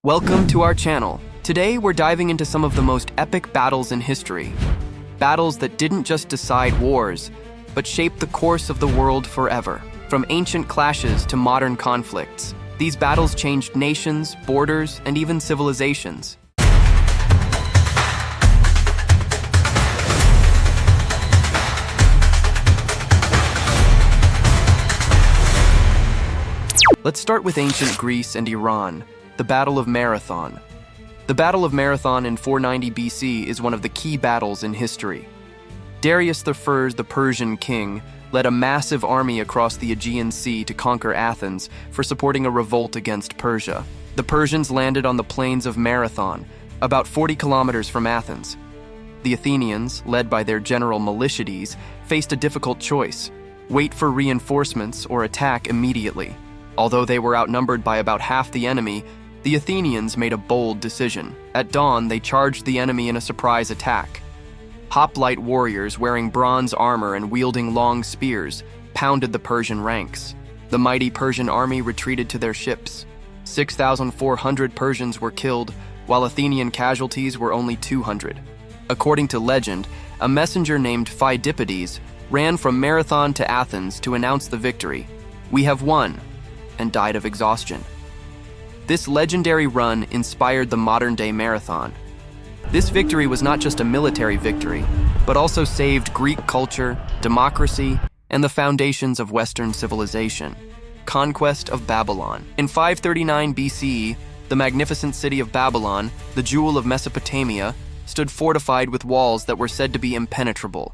Welcome to our channel. Today we're diving into some of the most epic battles in history. Battles that didn't just decide wars, but shaped the course of the world forever. From ancient clashes to modern conflicts, these battles changed nations, borders, and even civilizations. Let's start with ancient Greece and Iran, the Battle of Marathon. The Battle of Marathon in 490 BC is one of the key battles in history. Darius I, the Persian king, led a massive army across the Aegean Sea to conquer Athens for supporting a revolt against Persia. The Persians landed on the plains of Marathon, about 40 kilometers from Athens. The Athenians, led by their general Miltiades, faced a difficult choice: wait for reinforcements or attack immediately. Although they were outnumbered by about half the enemy, the Athenians made a bold decision. At dawn, they charged the enemy in a surprise attack. Hoplite warriors wearing bronze armor and wielding long spears pounded the Persian ranks. The mighty Persian army retreated to their ships. 6,400 Persians were killed, while Athenian casualties were only 200. According to legend, a messenger named Phidippides ran from Marathon to Athens to announce the victory. "We have won," and died of exhaustion. This legendary run inspired the modern-day marathon. This victory was not just a military victory, but also saved Greek culture, democracy, and the foundations of Western civilization. Conquest of Babylon. In 539 BCE, the magnificent city of Babylon, the jewel of Mesopotamia, stood fortified with walls that were said to be impenetrable.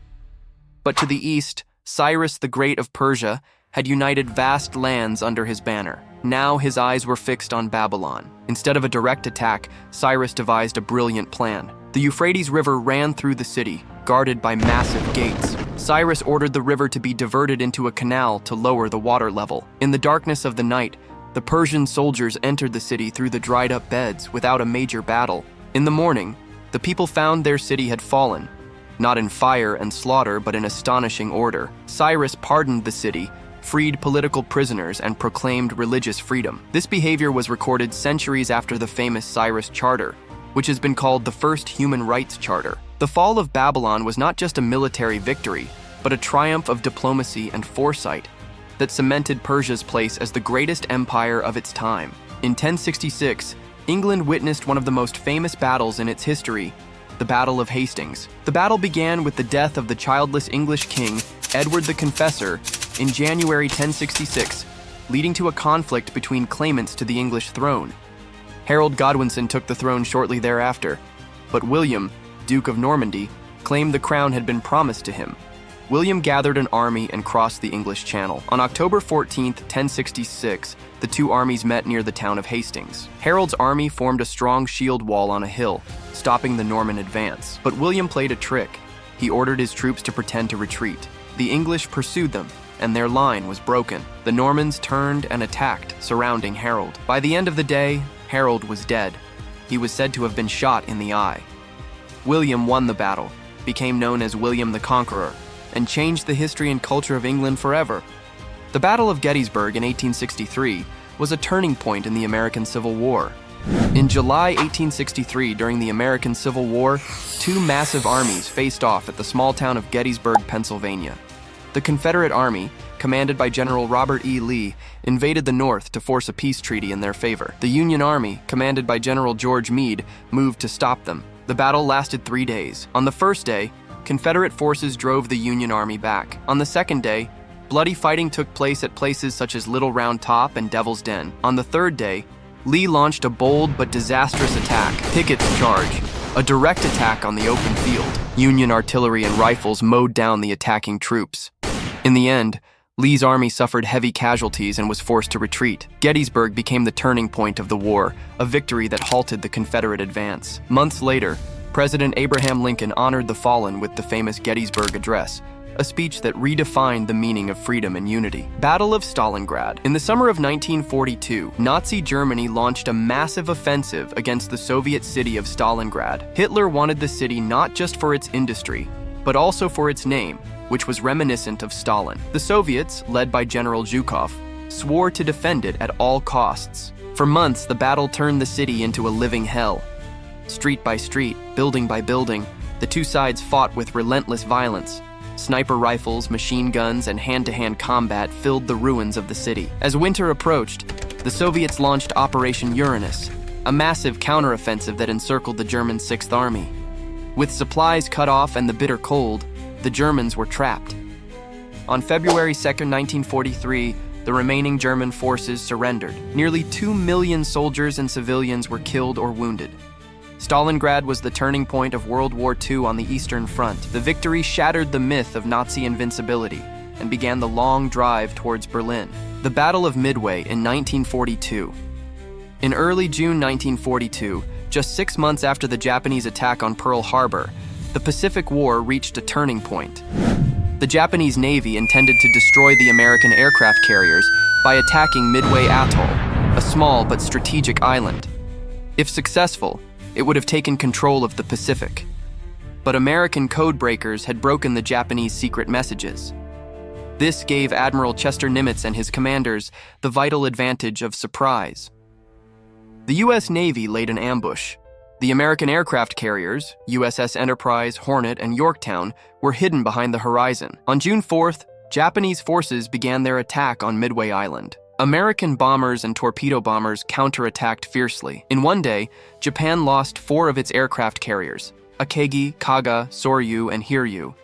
But to the east, Cyrus the Great of Persia had united vast lands under his banner. Now his eyes were fixed on Babylon. Instead of a direct attack, Cyrus devised a brilliant plan. The Euphrates River ran through the city, guarded by massive gates. Cyrus ordered the river to be diverted into a canal to lower the water level. In the darkness of the night, the Persian soldiers entered the city through the dried-up beds without a major battle. In the morning, the people found their city had fallen, not in fire and slaughter, but in astonishing order. Cyrus pardoned the city, freed political prisoners, and proclaimed religious freedom. This behavior was recorded centuries after the famous Cyrus Charter, which has been called the first human rights charter. The fall of Babylon was not just a military victory, but a triumph of diplomacy and foresight that cemented Persia's place as the greatest empire of its time. In 1066, England witnessed one of the most famous battles in its history, the Battle of Hastings. The battle began with the death of the childless English king, Edward the Confessor, in January 1066, leading to a conflict between claimants to the English throne. Harold Godwinson took the throne shortly thereafter, but William, Duke of Normandy, claimed the crown had been promised to him. William gathered an army and crossed the English Channel. On October 14, 1066, the two armies met near the town of Hastings. Harold's army formed a strong shield wall on a hill, stopping the Norman advance. But William played a trick. He ordered his troops to pretend to retreat. The English pursued them, and their line was broken. The Normans turned and attacked, surrounding Harold. By the end of the day, Harold was dead. He was said to have been shot in the eye. William won the battle, became known as William the Conqueror, and changed the history and culture of England forever. The Battle of Gettysburg in 1863 was a turning point in the American Civil War. In July 1863, during the American Civil War, two massive armies faced off at the small town of Gettysburg, Pennsylvania. The Confederate Army, commanded by General Robert E. Lee, invaded the North to force a peace treaty in their favor. The Union Army, commanded by General George Meade, moved to stop them. The battle lasted 3 days. On the first day, Confederate forces drove the Union Army back. On the second day, bloody fighting took place at places such as Little Round Top and Devil's Den. On the third day, Lee launched a bold but disastrous attack, Pickett's Charge, a direct attack on the open field. Union artillery and rifles mowed down the attacking troops. In the end, Lee's army suffered heavy casualties and was forced to retreat. Gettysburg became the turning point of the war, a victory that halted the Confederate advance. Months later, President Abraham Lincoln honored the fallen with the famous Gettysburg Address, a speech that redefined the meaning of freedom and unity. Battle of Stalingrad. In the summer of 1942, Nazi Germany launched a massive offensive against the Soviet city of Stalingrad. Hitler wanted the city not just for its industry, but also for its name, which was reminiscent of Stalin. The Soviets, led by General Zhukov, swore to defend it at all costs. For months, the battle turned the city into a living hell. Street by street, building by building, the two sides fought with relentless violence. Sniper rifles, machine guns, and hand-to-hand combat filled the ruins of the city. As winter approached, the Soviets launched Operation Uranus, a massive counteroffensive that encircled the German Sixth Army. With supplies cut off and the bitter cold, the Germans were trapped. On February 2, 1943, the remaining German forces surrendered. Nearly 2 million soldiers and civilians were killed or wounded. Stalingrad was the turning point of World War II on the Eastern Front. The victory shattered the myth of Nazi invincibility and began the long drive towards Berlin. The Battle of Midway in 1942. In early June 1942, just 6 months after the Japanese attack on Pearl Harbor, the Pacific War reached a turning point. The Japanese Navy intended to destroy the American aircraft carriers by attacking Midway Atoll, a small but strategic island. If successful, it would have taken control of the Pacific. But American codebreakers had broken the Japanese secret messages. This gave Admiral Chester Nimitz and his commanders the vital advantage of surprise. The U.S. Navy laid an ambush. The American aircraft carriers, USS Enterprise, Hornet, and Yorktown, were hidden behind the horizon. On June 4th, Japanese forces began their attack on Midway Island. American bombers and torpedo bombers counterattacked fiercely. In one day, Japan lost 4 of its aircraft carriers, Akagi, Kaga, Soryu, and Hiryu,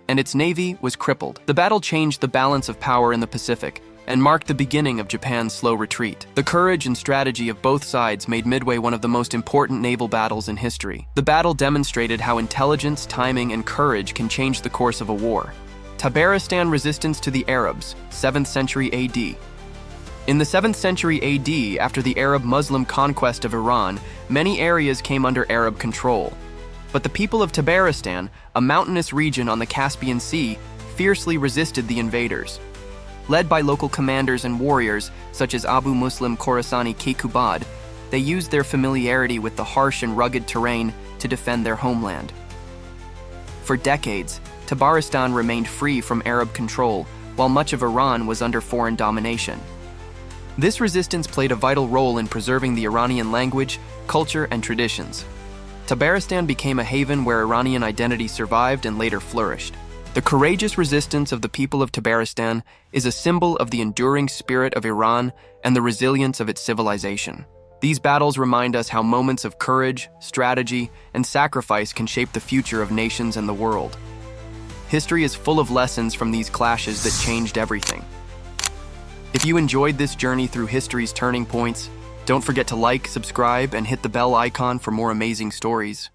and its navy was crippled. The battle changed the balance of power in the Pacific and marked the beginning of Japan's slow retreat. The courage and strategy of both sides made Midway one of the most important naval battles in history. The battle demonstrated how intelligence, timing, and courage can change the course of a war. Tabaristan resistance to the Arabs, 7th century AD. In the 7th century AD, after the Arab-Muslim conquest of Iran, many areas came under Arab control. But the people of Tabaristan, a mountainous region on the Caspian Sea, fiercely resisted the invaders. Led by local commanders and warriors, such as Abu Muslim Khorasani Kekubad, they used their familiarity with the harsh and rugged terrain to defend their homeland. For decades, Tabaristan remained free from Arab control, while much of Iran was under foreign domination. This resistance played a vital role in preserving the Iranian language, culture, and traditions. Tabaristan became a haven where Iranian identity survived and later flourished. The courageous resistance of the people of Tabaristan is a symbol of the enduring spirit of Iran and the resilience of its civilization. These battles remind us how moments of courage, strategy, and sacrifice can shape the future of nations and the world. History is full of lessons from these clashes that changed everything. If you enjoyed this journey through history's turning points, don't forget to like, subscribe, and hit the bell icon for more amazing stories.